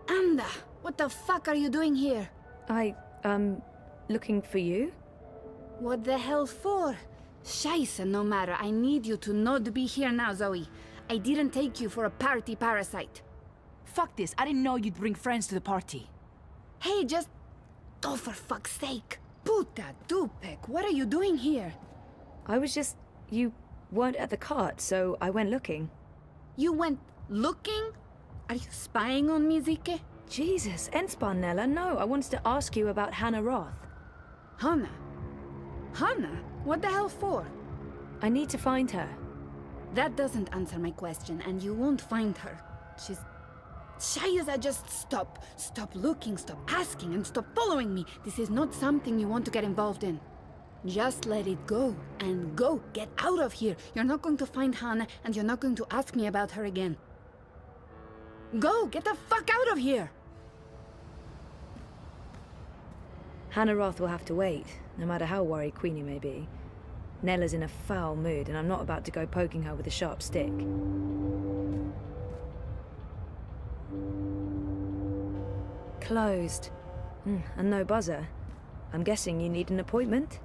Anda, what the fuck are you doing here? Looking for you? What the hell for? Scheisse, no matter. I need you to not be here now, Zoe. I didn't take you for a party parasite. Fuck this, I didn't know you'd bring friends to the party. Hey, just... Oh, for fuck's sake. Puta Dupek, what are you doing here? I was just... You weren't at the cart, so I went looking. You went looking? Are you spying on me, Zike? Jesus, Enspan, Nella, no. I wanted to ask you about Hannah Roth. Hannah? Hannah? What the hell for? I need to find her. That doesn't answer my question, and you won't find her. She's... Shaiza, just stop. Stop looking, stop asking, and stop following me. This is not something you want to get involved in. Just let it go, and go. Get out of here. You're not going to find Hannah, and you're not going to ask me about her again. Go! Get the fuck out of here! Hannah Roth will have to wait, no matter how worried Queenie may be. Nella's in a foul mood, and I'm not about to go poking her with a sharp stick. Closed. And no buzzer. I'm guessing you need an appointment?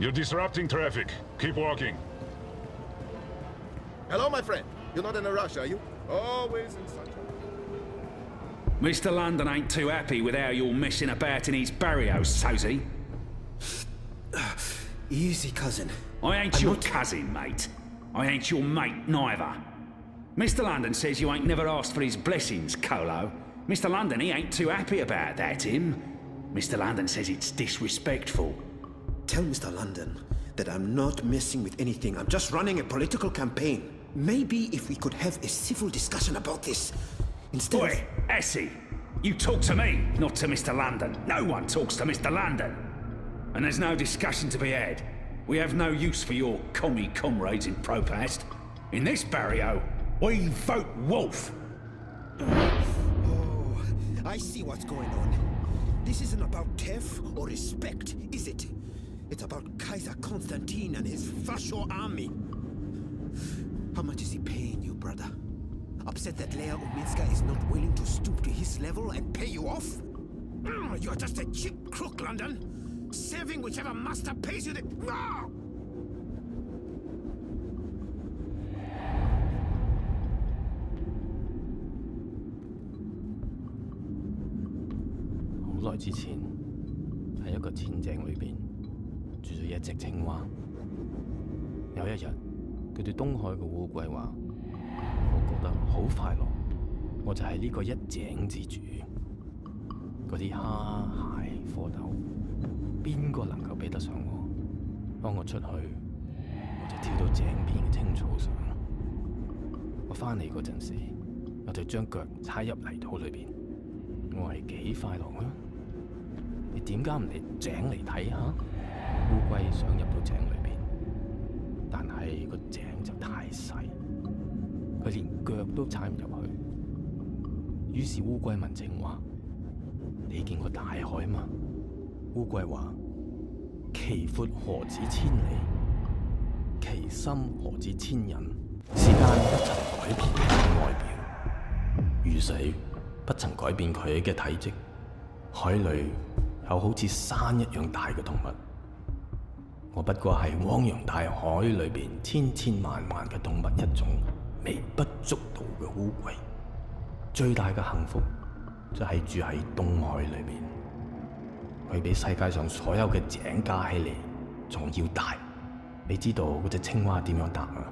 You're disrupting traffic. Keep walking. Hello, my friend. You're not in a rush, are you? Always in sunshine. Mr. London ain't too happy with how you're messing about in his barrios, Sosie. Easy, cousin. I ain't your cousin, mate. I ain't your mate, neither. Mr. London says you ain't never asked for his blessings, Colo. Mr. London, he ain't too happy about that, him. Mr. London says it's disrespectful. Tell Mr. London that I'm not messing with anything. I'm just running a political campaign. Maybe if we could have a civil discussion about this, instead Oi, Essie, you talk to me, not to Mr. London. No one talks to Mr. London. And there's no discussion to be had. We have no use for your commie comrades in Propast. In this barrio, we vote wolf. Oh, I see what's going on. This isn't about theft or respect, is it? It's about Kaiser Constantine and his Fascio army. How much is he paying you, brother? Upset that Leia Uminska is not willing to stoop to his level and pay you off? You're just a cheap crook, London. Serving whichever master pays you the... No!好耐之前，喺一個淺井裏邊住咗一隻青蛙。有一日，佢對東海嘅烏龜話：我覺得好快樂，我就係呢個一井之主。嗰啲蝦、蟹、蝌蚪，邊個能夠比得上我？當我出去，我就跳到井邊嘅青草上。我返嚟嗰陣時，我就將腳踩入泥土裏邊。我係幾快樂啊！你點解唔嚟井嚟睇下？烏龜想入到井裏邊，但係個井就太細，佢連腳都踩唔入去。於是烏龜問青蛙：你見過大海嗎？烏龜話：其闊何止千里，其深何止千仞。是間不曾改變嘅外表，如死不曾改變佢嘅體積。海裏有好似山一樣大嘅動物，我不過係汪洋大海裏邊千千萬萬嘅動物一種，微不足道嘅烏龜。最大嘅幸福就係住喺東海裏邊，佢比世界上所有嘅井加起嚟仲要大。你知道嗰隻青蛙點樣答嗎？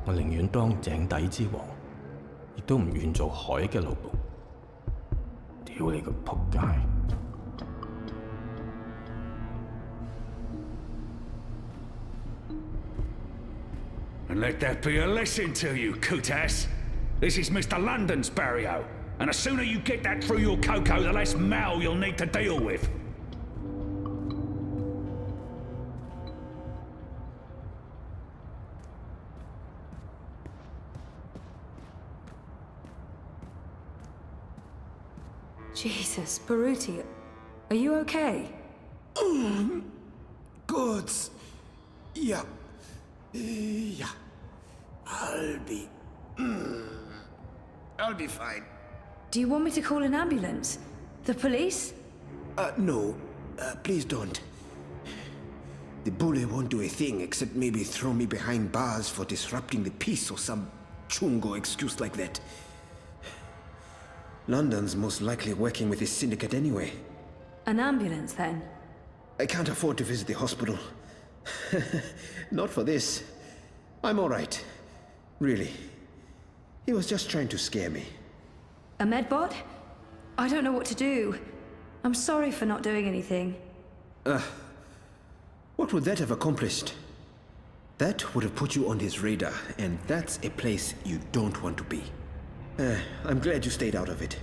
我寧願當井底之王，亦都唔願做海嘅奴僕。屌你個仆街！ And let that be a lesson to you, Kutas. This is Mr. London's barrio, and the sooner you get that through your cocoa, the less Mal you'll need to deal with. Jesus, Baruti, are you okay? Good. Yeah. Yeah. I'll be fine. Do you want me to call an ambulance? The police? No. Please don't. The bully won't do a thing except maybe throw me behind bars for disrupting the peace or some chungo excuse like that. London's most likely working with his syndicate anyway. An ambulance, then? I can't afford to visit the hospital. Not for this. I'm all right. Really. He was just trying to scare me. A medbot? I don't know what to do. I'm sorry for not doing anything. What would that have accomplished? That would have put you on his radar, and that's a place you don't want to be. I'm glad you stayed out of it.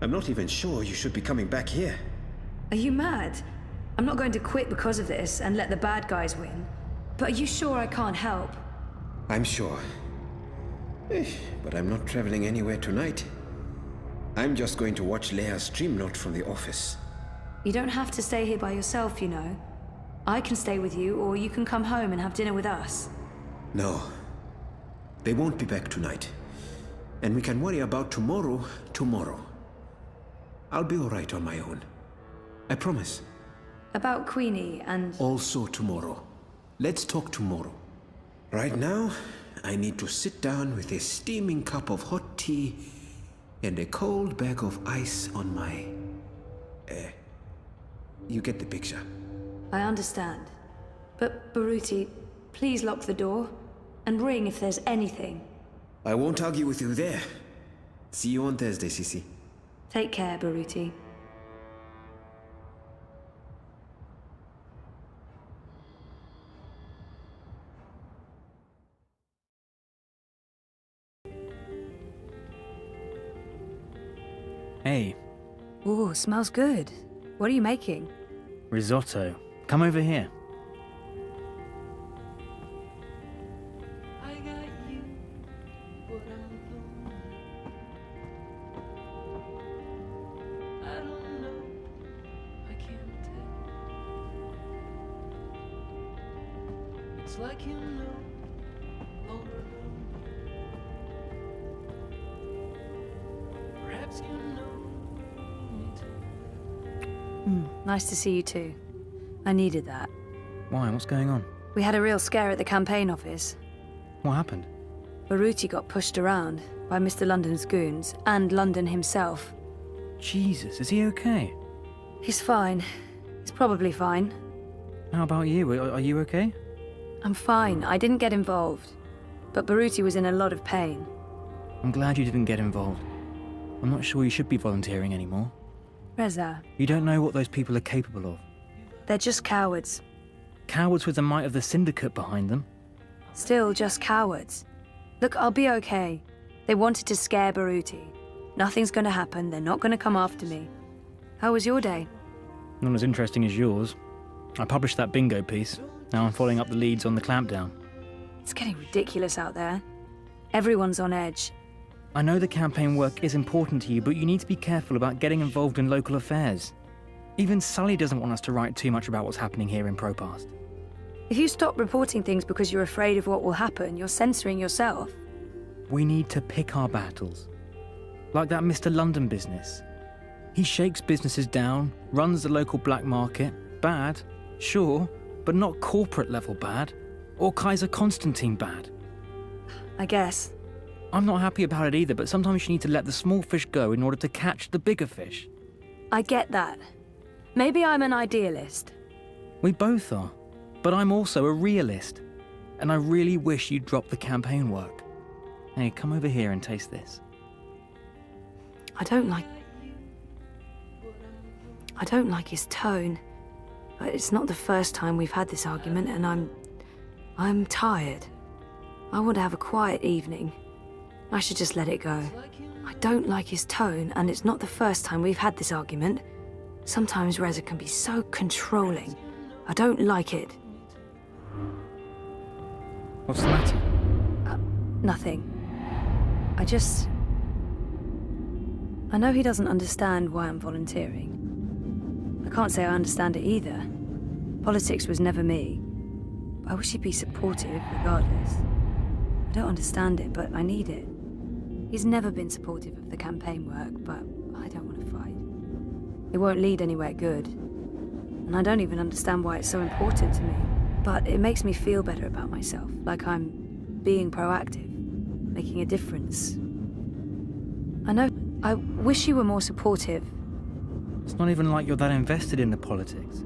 I'm not even sure you should be coming back here. Are you mad? I'm not going to quit because of this and let the bad guys win. But are you sure I can't help? I'm sure. But I'm not traveling anywhere tonight. I'm just going to watch Leia's stream note from the office. You don't have to stay here by yourself, you know. I can stay with you, or you can come home and have dinner with us. No. They won't be back tonight. And we can worry about tomorrow. I'll be all right on my own. I promise. About Queenie and... Also tomorrow. Let's talk tomorrow. Right now, I need to sit down with a steaming cup of hot tea and a cold bag of ice on my... you get the picture. I understand. But, Baruti, please lock the door and ring if there's anything. I won't argue with you there. See you on Thursday, Sisi. Take care, Baruti. Hey. Ooh, smells good. What are you making? Risotto. Come over here. Nice to see you too. I needed that. Why? What's going on? We had a real scare at the campaign office. What happened? Baruti got pushed around by Mr. London's goons and London himself. Jesus, is he okay? He's fine. He's probably fine. How about you? Are you okay? I'm fine. I didn't get involved. But Baruti was in a lot of pain. I'm glad you didn't get involved. I'm not sure you should be volunteering anymore. Reza. You don't know what those people are capable of. They're just cowards. Cowards with the might of the Syndicate behind them. Still just cowards. Look, I'll be okay. They wanted to scare Baruti. Nothing's gonna happen. They're not gonna come after me. How was your day? Not as interesting as yours. I published that bingo piece. Now I'm following up the leads on the clampdown. It's getting ridiculous out there. Everyone's on edge. I know the campaign work is important to you, but you need to be careful about getting involved in local affairs. Even Sully doesn't want us to write too much about what's happening here in Propast. If you stop reporting things because you're afraid of what will happen, you're censoring yourself. We need to pick our battles. Like that Mr. London business. He shakes businesses down, runs the local black market. Bad, sure, but not corporate level bad. Or Kaiser Constantine bad. I guess. I'm not happy about it either, but sometimes you need to let the small fish go in order to catch the bigger fish. I get that. Maybe I'm an idealist. We both are. But I'm also a realist. And I really wish you'd drop the campaign work. Hey, come over here and taste this. I don't like his tone. But it's not the first time we've had this argument, and I'm tired. I want to have a quiet evening. I should just let it go. I don't like his tone, and it's not the first time we've had this argument. Sometimes Reza can be so controlling. I don't like it. What's the matter? Nothing. I know he doesn't understand why I'm volunteering. I can't say I understand it either. Politics was never me. I wish he'd be supportive, regardless. I don't understand it, but I need it. He's never been supportive of the campaign work, but I don't want to fight. It won't lead anywhere good. And I don't even understand why it's so important to me. But it makes me feel better about myself, like I'm being proactive, making a difference. I know, I wish you were more supportive. It's not even like you're that invested in the politics.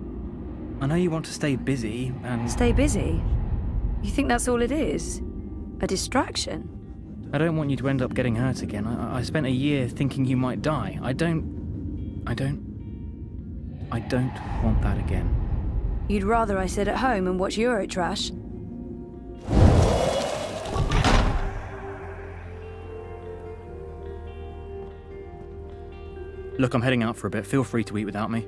I know you want to stay busy and... Stay busy? You think that's all it is? A distraction? I don't want you to end up getting hurt again. I spent a year thinking you might die. I don't... I don't want that again. You'd rather I sit at home and watch Eurotrash? Look, I'm heading out for a bit. Feel free to eat without me.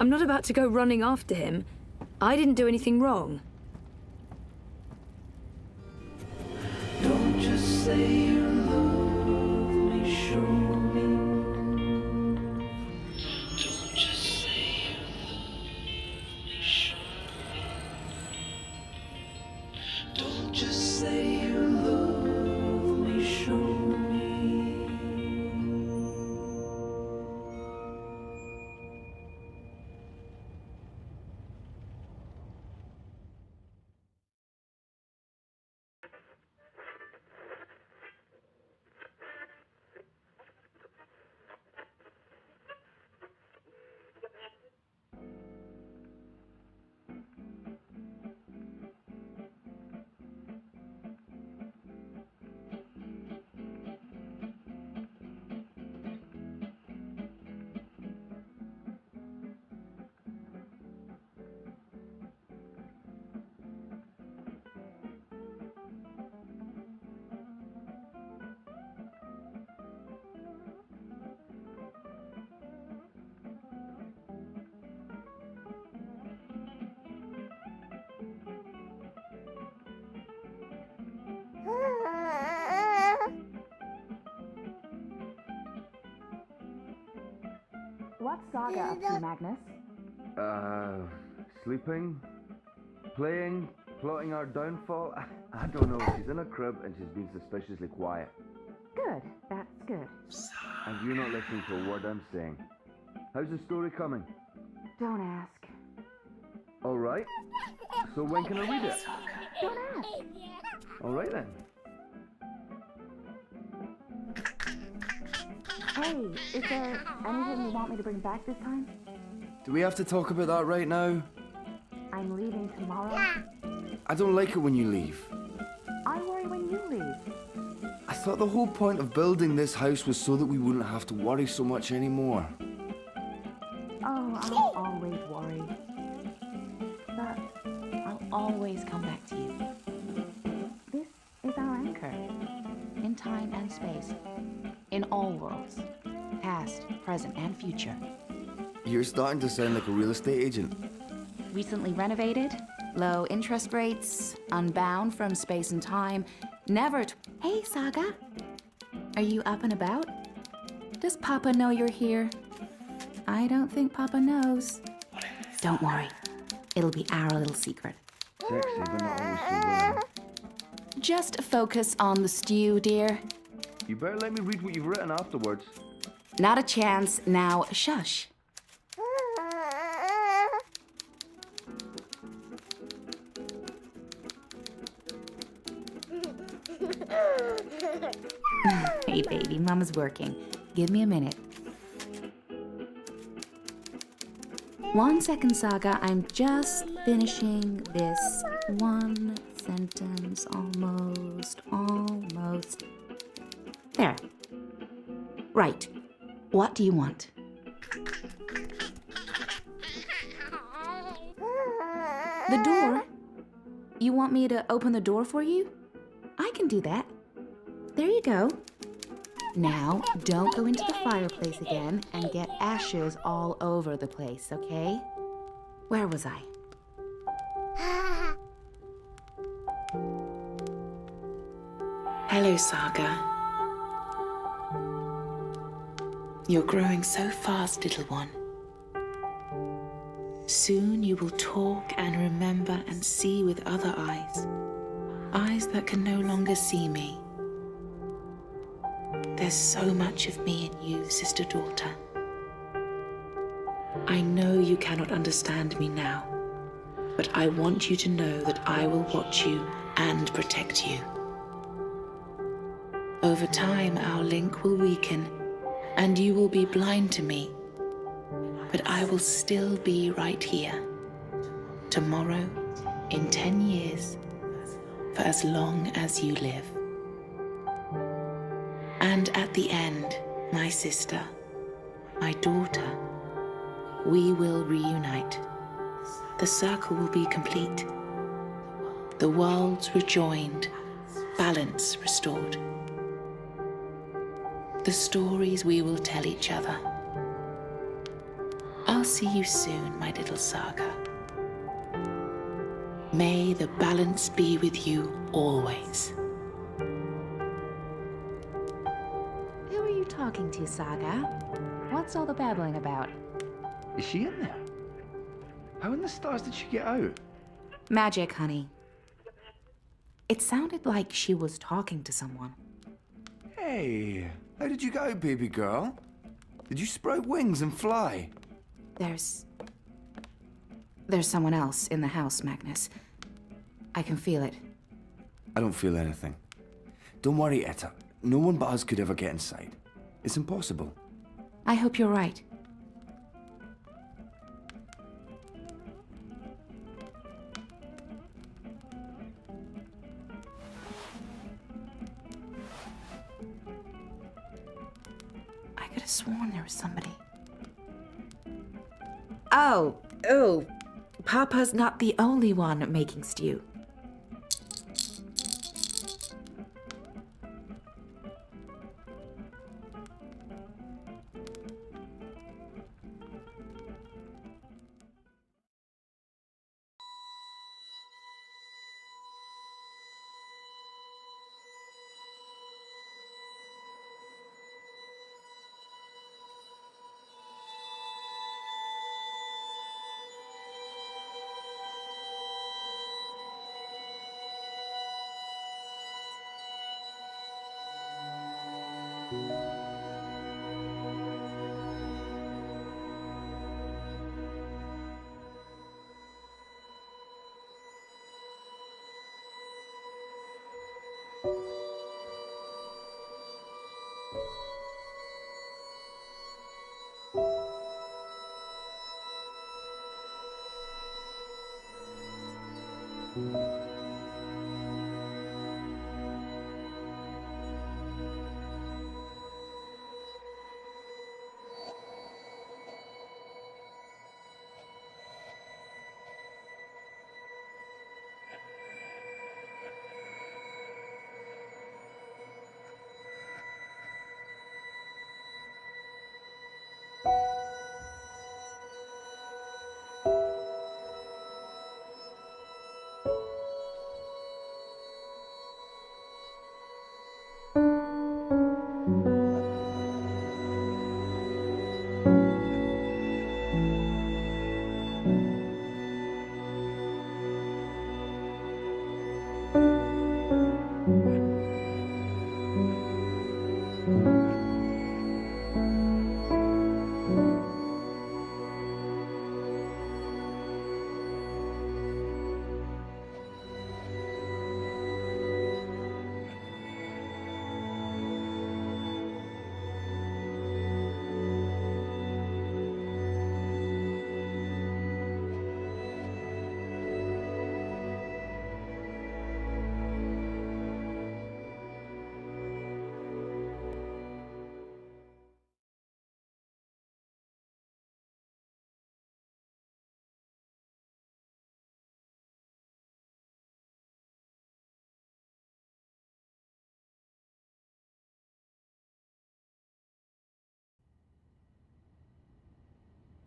I'm not about to go running after him. I didn't do anything wrong. Don't just say you love me, show me. Don't just say you love me, show me. Don't just say you love me, show me. What's Saga up to, Magnus? Sleeping, playing, plotting our downfall. I don't know. She's in a crib and she's been suspiciously quiet. Good, that's good. And you're not listening to a word I'm saying. How's the story coming? Don't ask. All right. So when can I read it? Don't ask. All right then. Hey, is there anything you want me to bring back this time? Do we have to talk about that right now? I'm leaving tomorrow. I don't like it when you leave. I worry when you leave. I thought the whole point of building this house was so that we wouldn't have to worry so much anymore. Oh, I'll always worry. But I'll always come back to you. this is our anchor. In time and space. In all worlds. Past, present, and future. You're starting to sound like a real estate agent. Recently renovated, low interest rates, unbound from space and time, never Hey, Saga. Are you up and about? Does Papa know you're here? I don't think Papa knows. Don't worry. It'll be our little secret. Sexy, but not always so well. Just focus on the stew, dear. You better let me read what you've written afterwards. Not a chance. Now, shush. Hey, baby, Mama's working. Give me a minute. 1 second, Saga. I'm just finishing this one sentence. Almost. There. Right. What do you want? The door? You want me to open the door for you? I can do that. There you go. Now, don't go into the fireplace again and get ashes all over the place, okay? Where was I? Hello, Saga. You're growing so fast, little one. Soon you will talk and remember and see with other eyes. Eyes that can no longer see me. There's so much of me in you, sister-daughter. I know you cannot understand me now, but I want you to know that I will watch you and protect you. Over time, our link will weaken, and you will be blind to me. But I will still be right here. Tomorrow, in 10 years, for as long as you live. And at the end, my sister, my daughter, we will reunite. The circle will be complete. The worlds rejoined, balance restored. The stories we will tell each other. I'll see you soon, my little Saga. May the balance be with you always. Who are you talking to, Saga? What's all the babbling about? Is she in there? How in the stars did she get out? Magic, honey. It sounded like she was talking to someone. Hey, how did you get out, baby girl? Did you sprout wings and fly? There's someone else in the house, Magnus. I can feel it. I don't feel anything. Don't worry, Etta. No one but us could ever get inside. It's impossible. I hope you're right. I could have sworn there was somebody. Oh, Papa's not the only one making stew.